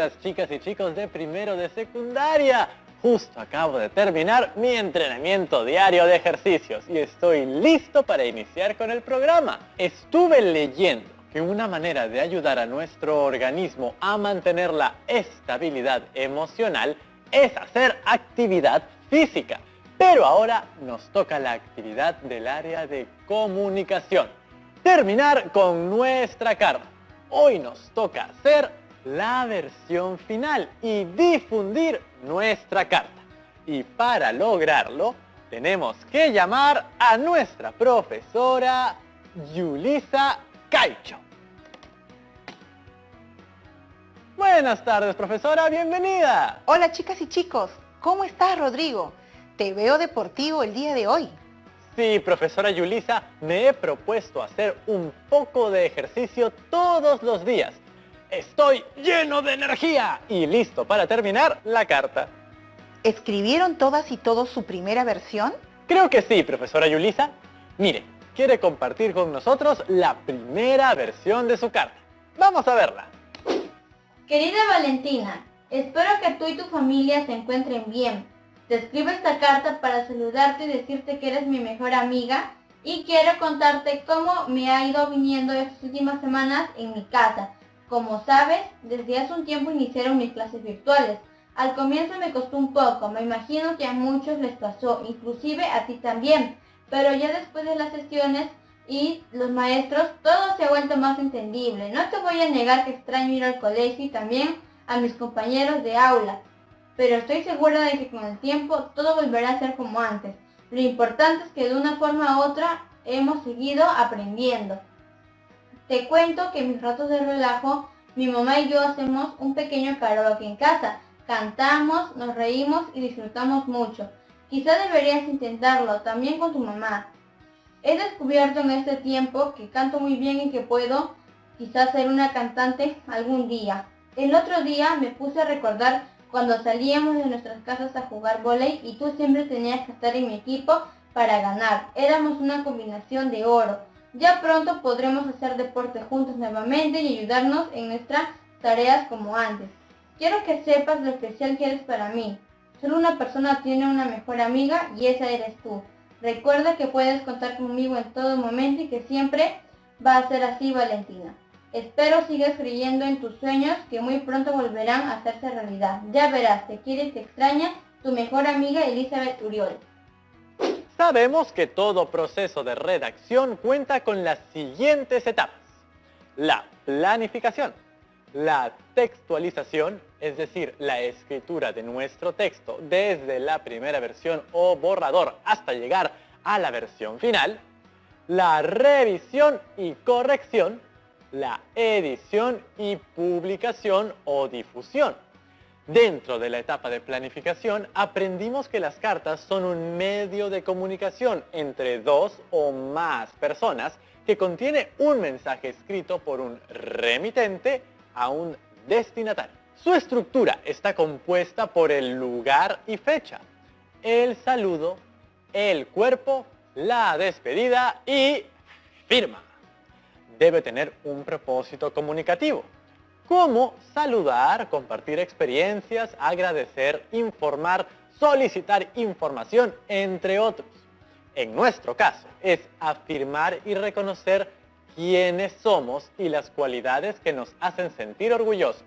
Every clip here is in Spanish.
queridas chicas y chicos de primero de secundaria. Justo acabo de terminar mi entrenamiento diario de ejercicios y estoy listo para iniciar con el programa. Estuve leyendo que una manera de ayudar a nuestro organismo a mantener la estabilidad emocional es hacer actividad física. Pero ahora nos toca la actividad del área de comunicación. Terminar con nuestra carta. Hoy nos toca hacer la versión final y difundir nuestra carta. Y para lograrlo, tenemos que llamar a nuestra profesora Yulisa Caicho. Buenas tardes, profesora, bienvenida. Hola chicas y chicos, ¿cómo estás, Rodrigo? Te veo deportivo el día de hoy. Sí, profesora Yulisa, me he propuesto hacer un poco de ejercicio todos los días. Estoy lleno de energía y listo para terminar la carta. ¿Escribieron todas y todos su primera versión? Creo que sí, profesora Yulisa. Mire, quiere compartir con nosotros la primera versión de su carta. Vamos a verla. Querida Valentina, espero que tú y tu familia se encuentren bien. Te escribo esta carta para saludarte y decirte que eres mi mejor amiga y quiero contarte cómo me ha ido viniendo estas últimas semanas en mi casa. Como sabes, desde hace un tiempo iniciaron mis clases virtuales. Al comienzo me costó un poco, me imagino que a muchos les pasó, inclusive a ti también, pero ya después de las sesiones y los maestros, todo se ha vuelto más entendible. No te voy a negar que extraño ir al colegio y también a mis compañeros de aula, pero estoy segura de que con el tiempo todo volverá a ser como antes. Lo importante es que de una forma u otra hemos seguido aprendiendo. Te cuento que en mis ratos de relajo, mi mamá y yo hacemos un pequeño karaoke en casa. Cantamos, nos reímos y disfrutamos mucho. Quizá deberías intentarlo también con tu mamá. He descubierto en este tiempo que canto muy bien y que puedo quizás ser una cantante algún día. El otro día me puse a recordar cuando salíamos de nuestras casas a jugar vóley y tú siempre tenías que estar en mi equipo para ganar. Éramos una combinación de oro. Ya pronto podremos hacer deporte juntos nuevamente y ayudarnos en nuestras tareas como antes. Quiero que sepas lo especial que eres para mí. Solo una persona tiene una mejor amiga y esa eres tú. Recuerda que puedes contar conmigo en todo momento y que siempre va a ser así, Valentina. Espero sigas creyendo en tus sueños que muy pronto volverán a hacerse realidad. Ya verás, te quiere y te extraña tu mejor amiga Elizabeth Uriol. Sabemos que todo proceso de redacción cuenta con las siguientes etapas. La planificación, la textualización, es decir, la escritura de nuestro texto desde la primera versión o borrador hasta llegar a la versión final, la revisión y corrección, la edición y publicación o difusión. Dentro de la etapa de planificación, aprendimos que las cartas son un medio de comunicación entre dos o más personas que contiene un mensaje escrito por un remitente a un destinatario. Su estructura está compuesta por el lugar y fecha, el saludo, el cuerpo, la despedida y firma. Debe tener un propósito comunicativo, como saludar, compartir experiencias, agradecer, informar, solicitar información, entre otros. En nuestro caso, es afirmar y reconocer quiénes somos y las cualidades que nos hacen sentir orgullosos.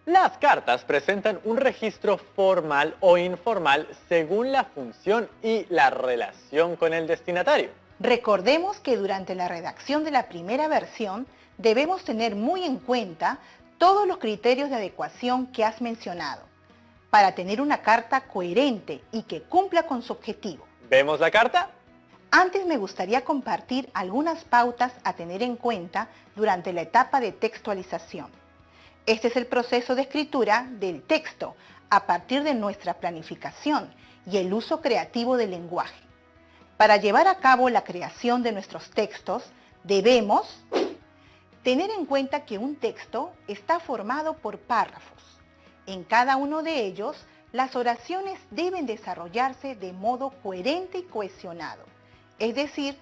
Las cartas presentan un registro formal o informal según la función y la relación con el destinatario. Recordemos que durante la redacción de la primera versión debemos tener muy en cuenta todos los criterios de adecuación que has mencionado para tener una carta coherente y que cumpla con su objetivo. ¿Vemos la carta? Antes me gustaría compartir algunas pautas a tener en cuenta durante la etapa de textualización. Este es el proceso de escritura del texto a partir de nuestra planificación y el uso creativo del lenguaje. Para llevar a cabo la creación de nuestros textos, debemos tener en cuenta que un texto está formado por párrafos. En cada uno de ellos, las oraciones deben desarrollarse de modo coherente y cohesionado. Es decir,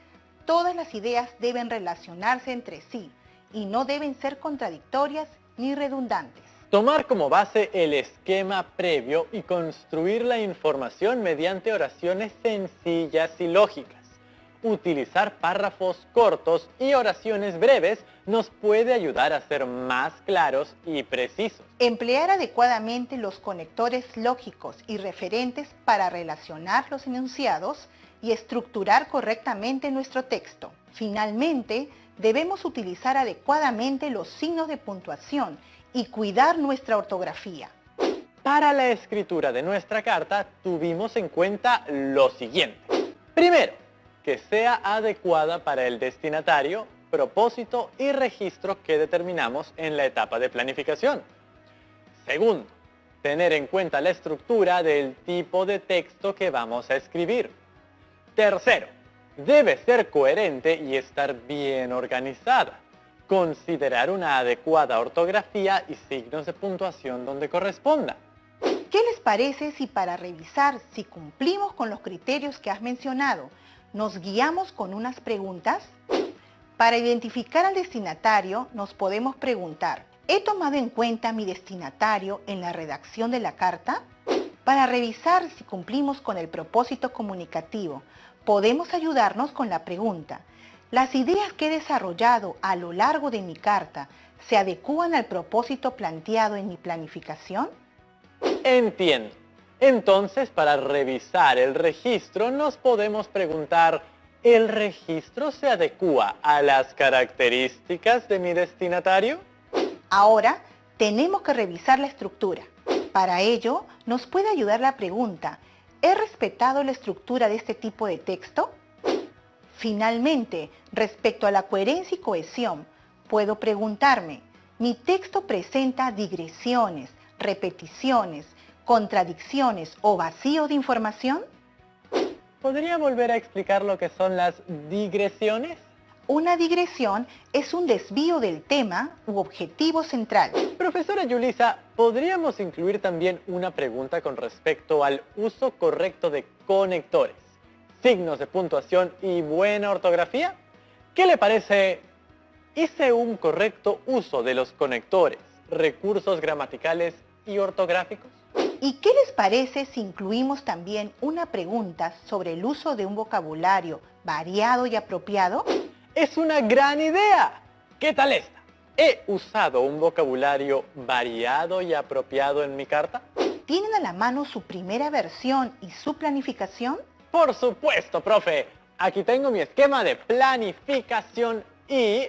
todas las ideas deben relacionarse entre sí y no deben ser contradictorias ni redundantes. Tomar como base el esquema previo y construir la información mediante oraciones sencillas y lógicas. Utilizar párrafos cortos y oraciones breves nos puede ayudar a ser más claros y precisos. Emplear adecuadamente los conectores lógicos y referentes para relacionar los enunciados y estructurar correctamente nuestro texto. Finalmente, debemos utilizar adecuadamente los signos de puntuación y cuidar nuestra ortografía. Para la escritura de nuestra carta tuvimos en cuenta lo siguiente. Primero, que sea adecuada para el destinatario, propósito y registro que determinamos en la etapa de planificación. Segundo, tener en cuenta la estructura del tipo de texto que vamos a escribir. Tercero, debe ser coherente y estar bien organizada. Considerar una adecuada ortografía y signos de puntuación donde corresponda. ¿Qué les parece si para revisar si cumplimos con los criterios que has mencionado, nos guiamos con unas preguntas? Para identificar al destinatario nos podemos preguntar, ¿he tomado en cuenta a mi destinatario en la redacción de la carta? Para revisar si cumplimos con el propósito comunicativo, podemos ayudarnos con la pregunta, ¿las ideas que he desarrollado a lo largo de mi carta se adecúan al propósito planteado en mi planificación? Entiendo. Entonces, para revisar el registro, nos podemos preguntar, ¿el registro se adecúa a las características de mi destinatario? Ahora, tenemos que revisar la estructura. Para ello, nos puede ayudar la pregunta, ¿he respetado la estructura de este tipo de texto? Finalmente, respecto a la coherencia y cohesión, puedo preguntarme, ¿mi texto presenta digresiones, repeticiones, contradicciones o vacío de información? ¿Podría volver a explicar lo que son las digresiones? Una digresión es un desvío del tema u objetivo central. Profesora Yulisa, ¿podríamos incluir también una pregunta con respecto al uso correcto de conectores, signos de puntuación y buena ortografía? ¿Qué le parece? ¿Hice un correcto uso de los conectores, recursos gramaticales y ortográficos? ¿Y qué les parece si incluimos también una pregunta sobre el uso de un vocabulario variado y apropiado? ¡Es una gran idea! ¿Qué tal esta? ¿He usado un vocabulario variado y apropiado en mi carta? ¿Tienen a la mano su primera versión y su planificación? Por supuesto, profe. Aquí tengo mi esquema de planificación y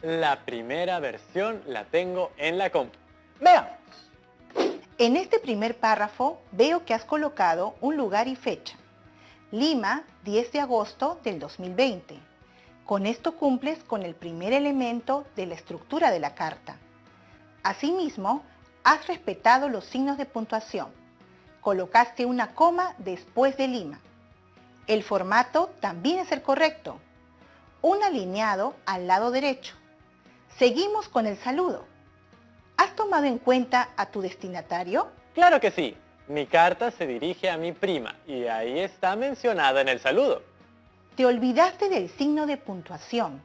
la primera versión la tengo en la compu. Veamos. En este primer párrafo veo que has colocado un lugar y fecha. Lima, 10 de agosto del 2020. Con esto cumples con el primer elemento de la estructura de la carta. Asimismo, has respetado los signos de puntuación. Colocaste una coma después de Lima. El formato también es el correcto. Un alineado al lado derecho. Seguimos con el saludo. ¿Has tomado en cuenta a tu destinatario? Claro que sí. Mi carta se dirige a mi prima y ahí está mencionada en el saludo. Te olvidaste del signo de puntuación.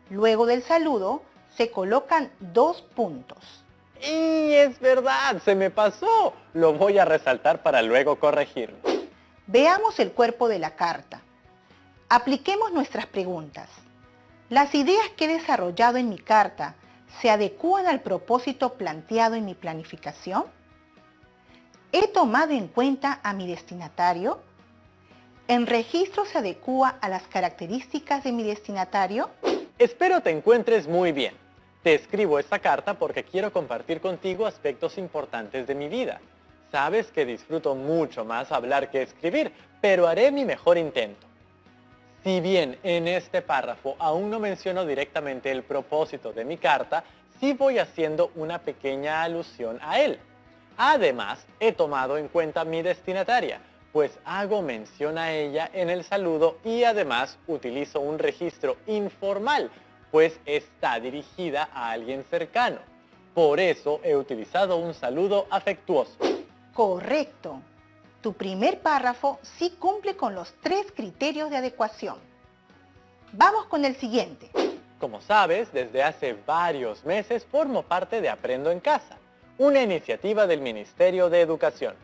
Luego del saludo se colocan 2 puntos. Y es verdad, se me pasó. Lo voy a resaltar para luego corregirlo. Veamos el cuerpo de la carta. Apliquemos nuestras preguntas. ¿Las ideas que he desarrollado en mi carta se adecúan al propósito planteado en mi planificación? ¿He tomado en cuenta a mi destinatario? ¿El registro se adecúa a las características de mi destinatario? Espero te encuentres muy bien. Te escribo esta carta porque quiero compartir contigo aspectos importantes de mi vida. Sabes que disfruto mucho más hablar que escribir, pero haré mi mejor intento. Si bien en este párrafo aún no menciono directamente el propósito de mi carta, sí voy haciendo una pequeña alusión a él. Además, he tomado en cuenta mi destinataria, pues hago mención a ella en el saludo y además utilizo un registro informal, pues está dirigida a alguien cercano. Por eso he utilizado un saludo afectuoso. Correcto. Tu primer párrafo sí cumple con los 3 criterios de adecuación. Vamos con el siguiente. Como sabes, desde hace varios meses formo parte de Aprendo en Casa, una iniciativa del Ministerio de Educación.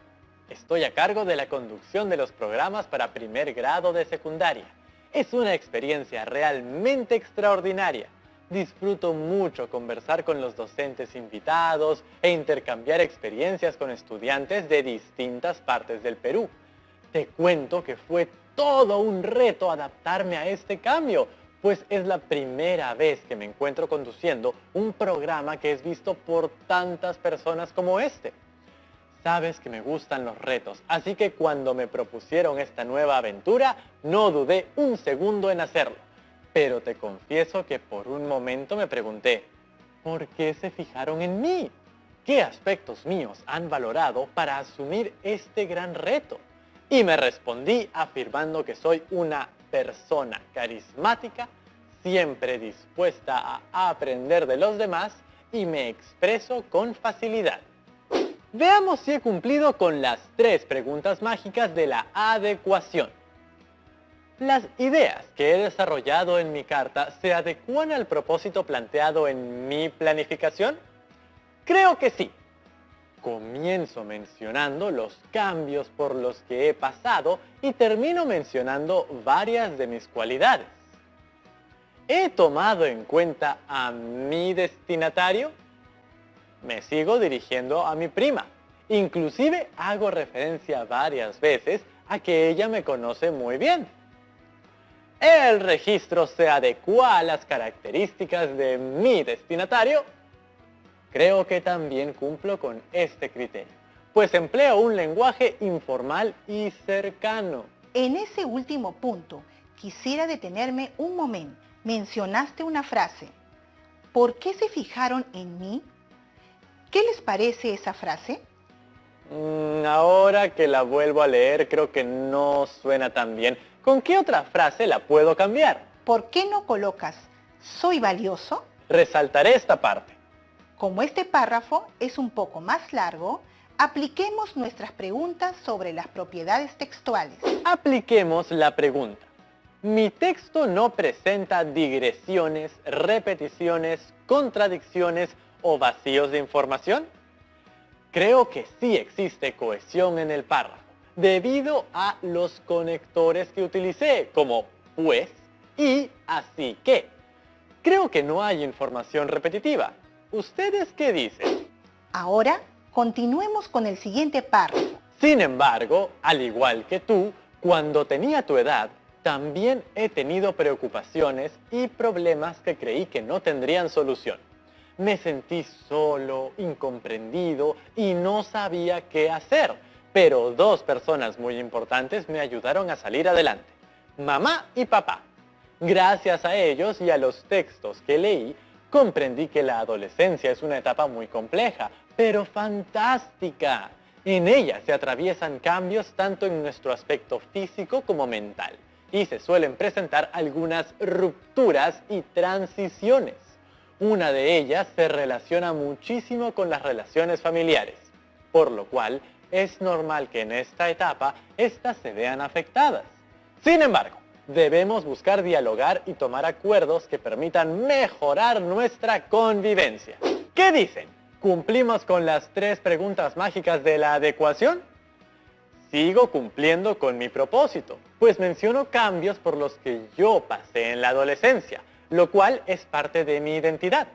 Estoy a cargo de la conducción de los programas para primer grado de secundaria. Es una experiencia realmente extraordinaria. Disfruto mucho conversar con los docentes invitados e intercambiar experiencias con estudiantes de distintas partes del Perú. Te cuento que fue todo un reto adaptarme a este cambio, pues es la primera vez que me encuentro conduciendo un programa que es visto por tantas personas como este. Sabes que me gustan los retos, así que cuando me propusieron esta nueva aventura, no dudé un segundo en hacerlo. Pero te confieso que por un momento me pregunté, ¿por qué se fijaron en mí? ¿Qué aspectos míos han valorado para asumir este gran reto? Y me respondí afirmando que soy una persona carismática, siempre dispuesta a aprender de los demás y me expreso con facilidad. Veamos si he cumplido con las 3 preguntas mágicas de la adecuación. ¿Las ideas que he desarrollado en mi carta se adecúan al propósito planteado en mi planificación? Creo que sí. Comienzo mencionando los cambios por los que he pasado y termino mencionando varias de mis cualidades. ¿He tomado en cuenta a mi destinatario? Me sigo dirigiendo a mi prima. Inclusive hago referencia varias veces a que ella me conoce muy bien. ¿El registro se adecua a las características de mi destinatario? Creo que también cumplo con este criterio, pues empleo un lenguaje informal y cercano. En ese último punto, quisiera detenerme un momento. Mencionaste una frase. ¿Por qué se fijaron en mí? ¿Qué les parece esa frase? Ahora que la vuelvo a leer, creo que no suena tan bien. ¿Con qué otra frase la puedo cambiar? ¿Por qué no colocas «soy valioso»? Resaltaré esta parte. Como este párrafo es un poco más largo, apliquemos nuestras preguntas sobre las propiedades textuales. Apliquemos la pregunta. ¿Mi texto no presenta digresiones, repeticiones, contradicciones o vacíos de información? Creo que sí existe cohesión en el párrafo, debido a los conectores que utilicé, como pues y así que. Creo que no hay información repetitiva. ¿Ustedes qué dicen? Ahora, continuemos con el siguiente párrafo. Sin embargo, al igual que tú, cuando tenía tu edad, también he tenido preocupaciones y problemas que creí que no tendrían solución. Me sentí solo, incomprendido y no sabía qué hacer. Pero 2 personas muy importantes me ayudaron a salir adelante. Mamá y papá. Gracias a ellos y a los textos que leí, comprendí que la adolescencia es una etapa muy compleja, pero fantástica. En ella se atraviesan cambios tanto en nuestro aspecto físico como mental. Y se suelen presentar algunas rupturas y transiciones. Una de ellas se relaciona muchísimo con las relaciones familiares, por lo cual es normal que en esta etapa éstas se vean afectadas. Sin embargo, debemos buscar dialogar y tomar acuerdos que permitan mejorar nuestra convivencia. ¿Qué dicen? ¿Cumplimos con las 3 preguntas mágicas de la adecuación? Sigo cumpliendo con mi propósito, pues menciono cambios por los que yo pasé en la adolescencia, lo cual es parte de mi identidad.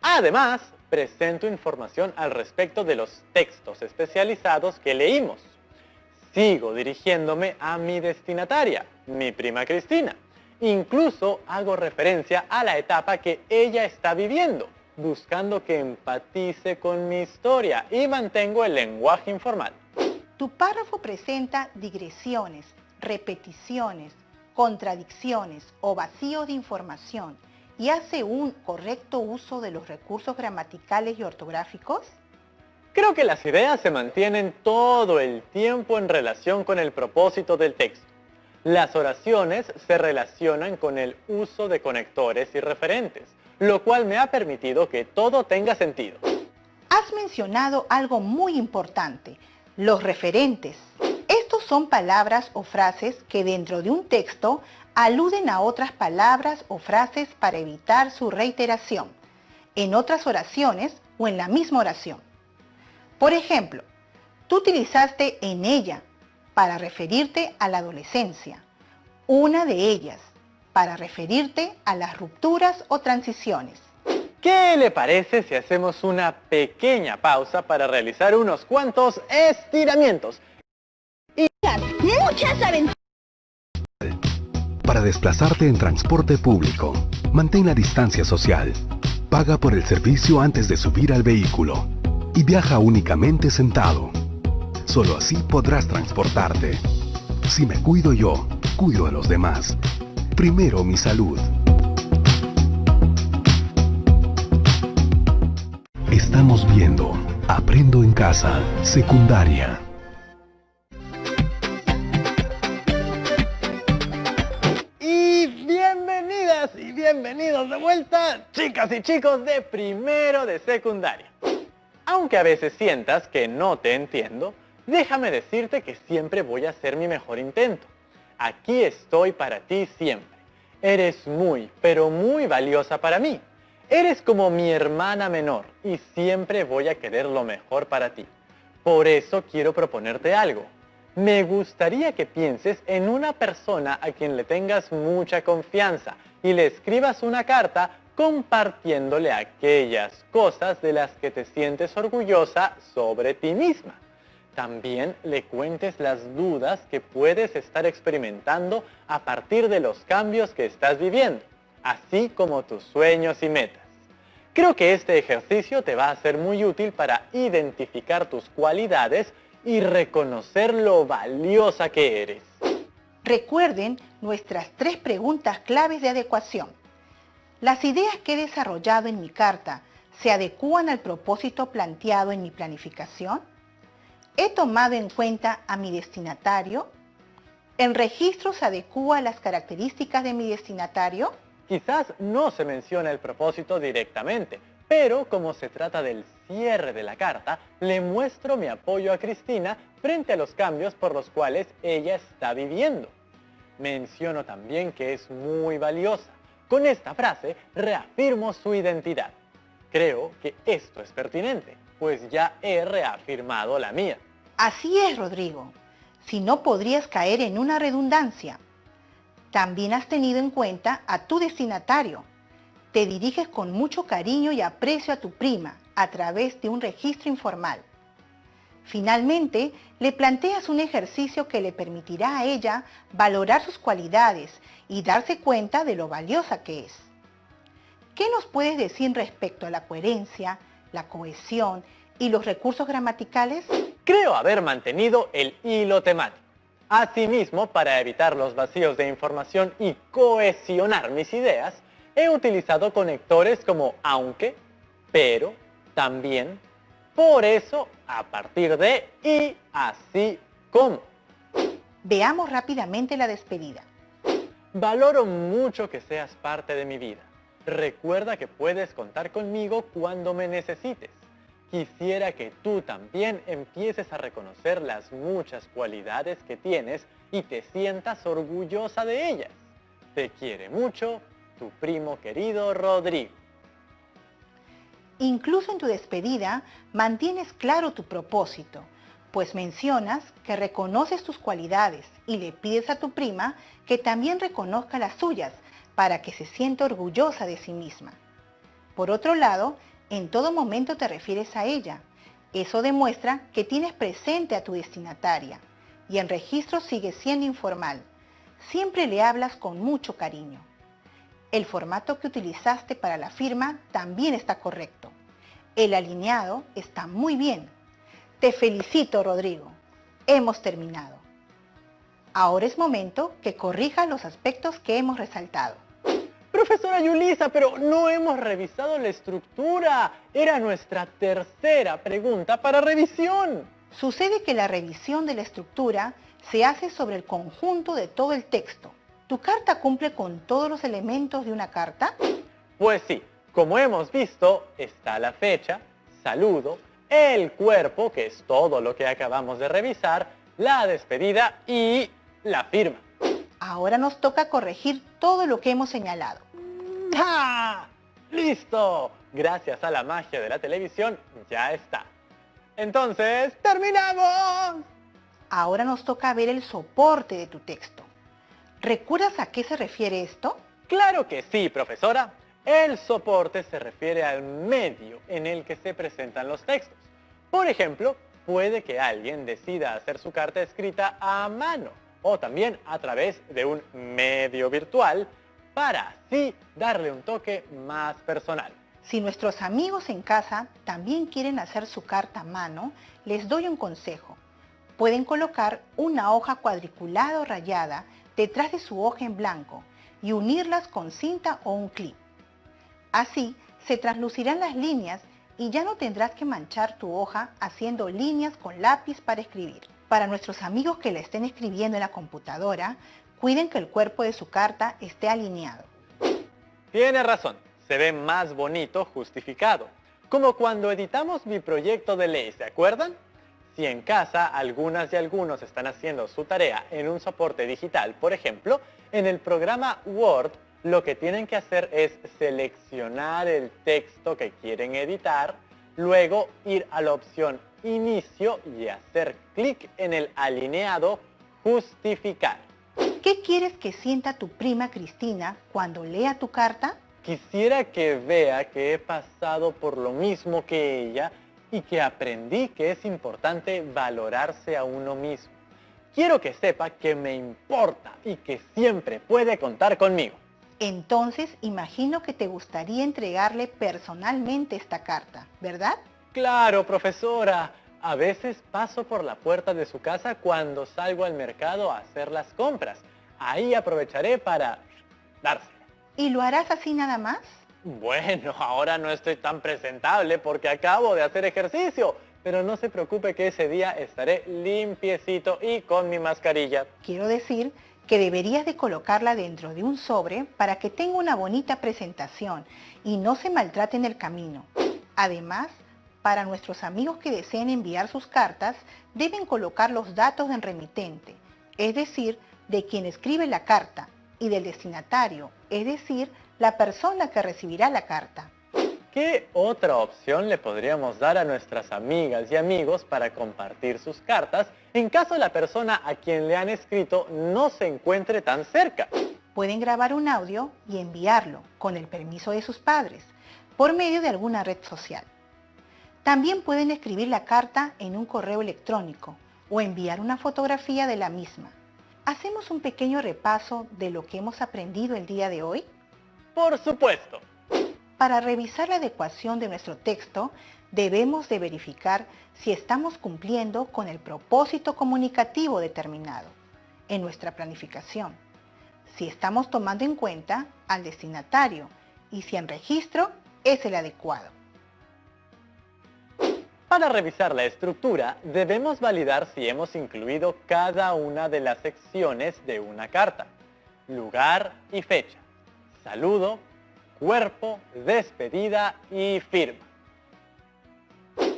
Además, presento información al respecto de los textos especializados que leímos. Sigo dirigiéndome a mi destinataria, mi prima Cristina. Incluso hago referencia a la etapa que ella está viviendo, buscando que empatice con mi historia y mantengo el lenguaje informal. Tu párrafo presenta digresiones, repeticiones, contradicciones o vacíos de información y hace un correcto uso de los recursos gramaticales y ortográficos. Creo que las ideas se mantienen todo el tiempo en relación con el propósito del texto. Las oraciones se relacionan con el uso de conectores y referentes, lo cual me ha permitido que todo tenga sentido. Has mencionado algo muy importante, los referentes. Estos son palabras o frases que dentro de un texto aluden a otras palabras o frases para evitar su reiteración en otras oraciones o en la misma oración. Por ejemplo, tú utilizaste en ella para referirte a la adolescencia, una de ellas para referirte a las rupturas o transiciones. ¿Qué le parece si hacemos una pequeña pausa para realizar unos cuantos estiramientos? ¡Muchas aventuras! Para desplazarte en transporte público, mantén la distancia social. Paga por el servicio antes de subir al vehículo y viaja únicamente sentado. Solo así podrás transportarte. Si me cuido yo, cuido a los demás. Primero mi salud. Estamos viendo Aprendo en Casa, secundaria. Y bienvenidas y bienvenidos de vuelta, chicas y chicos de primero de secundaria. Aunque a veces sientas que no te entiendo, déjame decirte que siempre voy a hacer mi mejor intento. Aquí estoy para ti siempre. Eres muy, pero muy valiosa para mí. Eres como mi hermana menor y siempre voy a querer lo mejor para ti. Por eso quiero proponerte algo. Me gustaría que pienses en una persona a quien le tengas mucha confianza y le escribas una carta compartiéndole aquellas cosas de las que te sientes orgullosa sobre ti misma. También le cuentes las dudas que puedes estar experimentando a partir de los cambios que estás viviendo, así como tus sueños y metas. Creo que este ejercicio te va a ser muy útil para identificar tus cualidades y reconocer lo valiosa que eres. Recuerden nuestras 3 preguntas claves de adecuación. ¿Las ideas que he desarrollado en mi carta se adecúan al propósito planteado en mi planificación? ¿He tomado en cuenta a mi destinatario? ¿El registro se adecúa a las características de mi destinatario? Quizás no se menciona el propósito directamente, pero como se trata del cierre de la carta, le muestro mi apoyo a Cristina frente a los cambios por los cuales ella está viviendo. Menciono también que es muy valiosa. Con esta frase reafirmo su identidad. Creo que esto es pertinente, pues ya he reafirmado la mía. Así es, Rodrigo. Si no, podrías caer en una redundancia. También has tenido en cuenta a tu destinatario. Te diriges con mucho cariño y aprecio a tu prima a través de un registro informal. Finalmente, le planteas un ejercicio que le permitirá a ella valorar sus cualidades y darse cuenta de lo valiosa que es. ¿Qué nos puedes decir respecto a la coherencia, la cohesión y los recursos gramaticales? Creo haber mantenido el hilo temático. Asimismo, para evitar los vacíos de información y cohesionar mis ideas, he utilizado conectores como aunque, pero, también, por eso, a partir de y así como. Veamos rápidamente la despedida. Valoro mucho que seas parte de mi vida. Recuerda que puedes contar conmigo cuando me necesites. Quisiera que tú también empieces a reconocer las muchas cualidades que tienes y te sientas orgullosa de ellas. Te quiere mucho, tu primo querido Rodrigo. Incluso en tu despedida mantienes claro tu propósito, pues mencionas que reconoces tus cualidades y le pides a tu prima que también reconozca las suyas para que se sienta orgullosa de sí misma. Por otro lado, en todo momento te refieres a ella. Eso demuestra que tienes presente a tu destinataria y el registro sigue siendo informal. Siempre le hablas con mucho cariño. El formato que utilizaste para la firma también está correcto. El alineado está muy bien. Te felicito, Rodrigo. Hemos terminado. Ahora es momento que corrijas los aspectos que hemos resaltado. Profesora Yulisa, pero no hemos revisado la estructura. Era nuestra tercera pregunta para revisión. Sucede que la revisión de la estructura se hace sobre el conjunto de todo el texto. ¿Tu carta cumple con todos los elementos de una carta? Pues sí, como hemos visto, está la fecha, saludo, el cuerpo, que es todo lo que acabamos de revisar, la despedida y la firma. Ahora nos toca corregir todo lo que hemos señalado. ¡Ah! ¡Listo! Gracias a la magia de la televisión, ya está. Entonces, ¡terminamos! Ahora nos toca ver el soporte de tu texto. ¿Recuerdas a qué se refiere esto? Claro que sí, profesora. El soporte se refiere al medio en el que se presentan los textos. Por ejemplo, puede que alguien decida hacer su carta escrita a mano o también a través de un medio virtual para así darle un toque más personal. Si nuestros amigos en casa también quieren hacer su carta a mano, les doy un consejo. Pueden colocar una hoja cuadriculada o rayada detrás de su hoja en blanco y unirlas con cinta o un clip. Así se traslucirán las líneas y ya no tendrás que manchar tu hoja haciendo líneas con lápiz para escribir. Para nuestros amigos que la estén escribiendo en la computadora, cuiden que el cuerpo de su carta esté alineado. Tiene razón, se ve más bonito justificado. Como cuando editamos mi proyecto de ley, ¿se acuerdan? Si en casa algunas y algunos están haciendo su tarea en un soporte digital, por ejemplo, en el programa Word, lo que tienen que hacer es seleccionar el texto que quieren editar, luego ir a la opción Inicio y hacer clic en el alineado Justificar. ¿Qué quieres que sienta tu prima Cristina cuando lea tu carta? Quisiera que vea que he pasado por lo mismo que ella y que aprendí que es importante valorarse a uno mismo. Quiero que sepa que me importa y que siempre puede contar conmigo. Entonces, imagino que te gustaría entregarle personalmente esta carta, ¿verdad? Claro, profesora. A veces paso por la puerta de su casa cuando salgo al mercado a hacer las compras. Ahí aprovecharé para dársela. ¿Y lo harás así nada más? Bueno, ahora no estoy tan presentable porque acabo de hacer ejercicio. Pero no se preocupe que ese día estaré limpiecito y con mi mascarilla. Quiero decir que deberías de colocarla dentro de un sobre para que tenga una bonita presentación y no se maltrate en el camino. Además, para nuestros amigos que deseen enviar sus cartas, deben colocar los datos del remitente, es decir, de quien escribe la carta, y del destinatario, es decir, la persona que recibirá la carta. ¿Qué otra opción le podríamos dar a nuestras amigas y amigos para compartir sus cartas en caso la persona a quien le han escrito no se encuentre tan cerca? Pueden grabar un audio y enviarlo, con el permiso de sus padres, por medio de alguna red social. También pueden escribir la carta en un correo electrónico o enviar una fotografía de la misma. ¿Hacemos un pequeño repaso de lo que hemos aprendido el día de hoy? Por supuesto. Para revisar la adecuación de nuestro texto, debemos de verificar si estamos cumpliendo con el propósito comunicativo determinado en nuestra planificación, si estamos tomando en cuenta al destinatario y si el registro es el adecuado. Para revisar la estructura, debemos validar si hemos incluido cada una de las secciones de una carta: lugar y fecha, saludo, cuerpo, despedida y firma.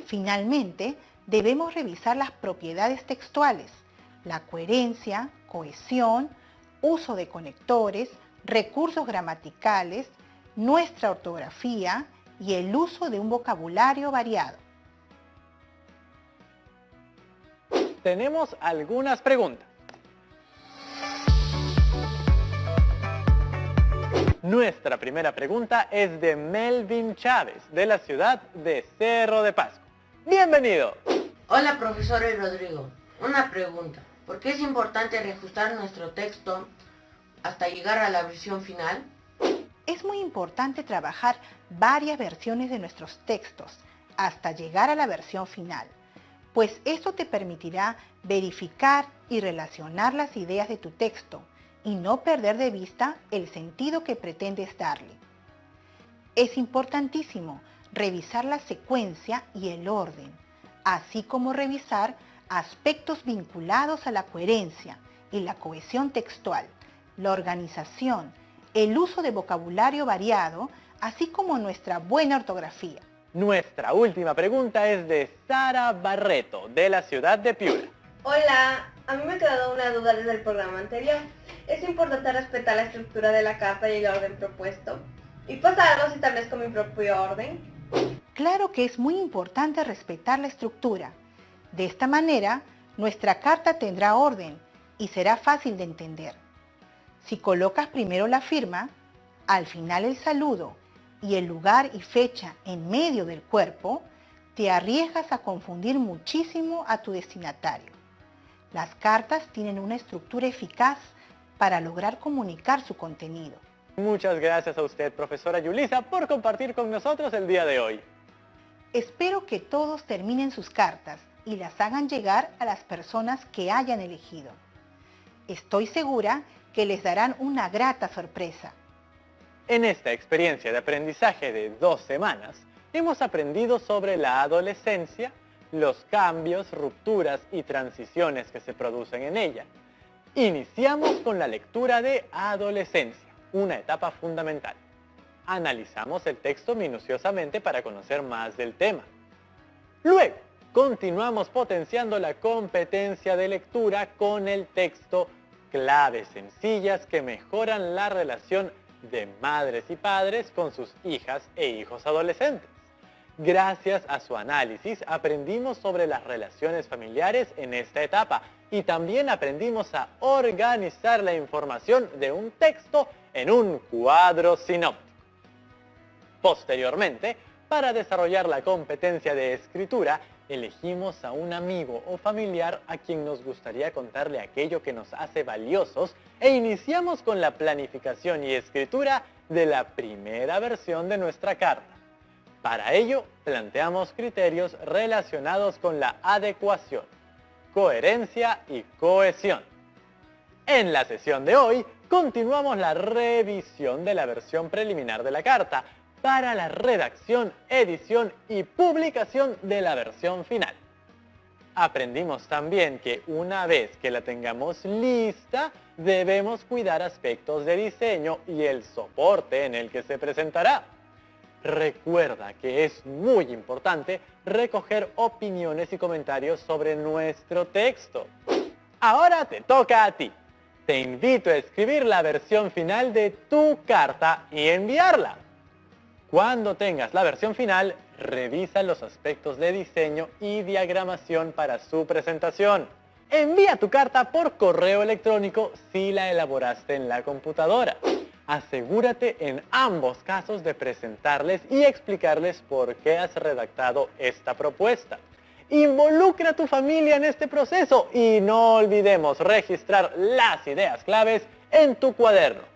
Finalmente, debemos revisar las propiedades textuales, la coherencia, cohesión, uso de conectores, recursos gramaticales, nuestra ortografía y el uso de un vocabulario variado. Tenemos algunas preguntas. Nuestra primera pregunta es de Melvin Chávez, de la ciudad de Cerro de Pasco. ¡Bienvenido! Hola, profesor y Rodrigo. Una pregunta. ¿Por qué es importante reajustar nuestro texto hasta llegar a la versión final? Es muy importante trabajar varias versiones de nuestros textos hasta llegar a la versión final, pues esto te permitirá verificar y relacionar las ideas de tu texto y no perder de vista el sentido que pretendes darle. Es importantísimo revisar la secuencia y el orden, así como revisar aspectos vinculados a la coherencia y la cohesión textual, la organización, el uso de vocabulario variado, así como nuestra buena ortografía. Nuestra última pregunta es de Sara Barreto, de la ciudad de Piura. Hola, a mí me ha quedado una duda desde el programa anterior. ¿Es importante respetar la estructura de la carta y el orden propuesto? ¿Y pasa algo si establezco mi propio orden? Claro que es muy importante respetar la estructura. De esta manera, nuestra carta tendrá orden y será fácil de entender. Si colocas primero la firma, al final el saludo y el lugar y fecha en medio del cuerpo, te arriesgas a confundir muchísimo a tu destinatario. Las cartas tienen una estructura eficaz para lograr comunicar su contenido. Muchas gracias a usted, profesora Yulisa, por compartir con nosotros el día de hoy. Espero que todos terminen sus cartas y las hagan llegar a las personas que hayan elegido. Estoy segura que les darán una grata sorpresa. En esta experiencia de aprendizaje de 2 semanas, hemos aprendido sobre la adolescencia, los cambios, rupturas y transiciones que se producen en ella. Iniciamos con la lectura de adolescencia, una etapa fundamental. Analizamos el texto minuciosamente para conocer más del tema. Luego, continuamos potenciando la competencia de lectura con el texto Claves sencillas que mejoran la relación de madres y padres con sus hijas e hijos adolescentes. Gracias a su análisis aprendimos sobre las relaciones familiares en esta etapa y también aprendimos a organizar la información de un texto en un cuadro sinóptico. Posteriormente, para desarrollar la competencia de escritura, elegimos a un amigo o familiar a quien nos gustaría contarle aquello que nos hace valiosos e iniciamos con la planificación y escritura de la primera versión de nuestra carta. Para ello, planteamos criterios relacionados con la adecuación, coherencia y cohesión. En la sesión de hoy, continuamos la revisión de la versión preliminar de la carta para la redacción, edición y publicación de la versión final. Aprendimos también que una vez que la tengamos lista, debemos cuidar aspectos de diseño y el soporte en el que se presentará. Recuerda que es muy importante recoger opiniones y comentarios sobre nuestro texto. Ahora te toca a ti. Te invito a escribir la versión final de tu carta y enviarla. Cuando tengas la versión final, revisa los aspectos de diseño y diagramación para su presentación. Envía tu carta por correo electrónico si la elaboraste en la computadora. Asegúrate en ambos casos de presentarles y explicarles por qué has redactado esta propuesta. Involucra a tu familia en este proceso y no olvidemos registrar las ideas claves en tu cuaderno.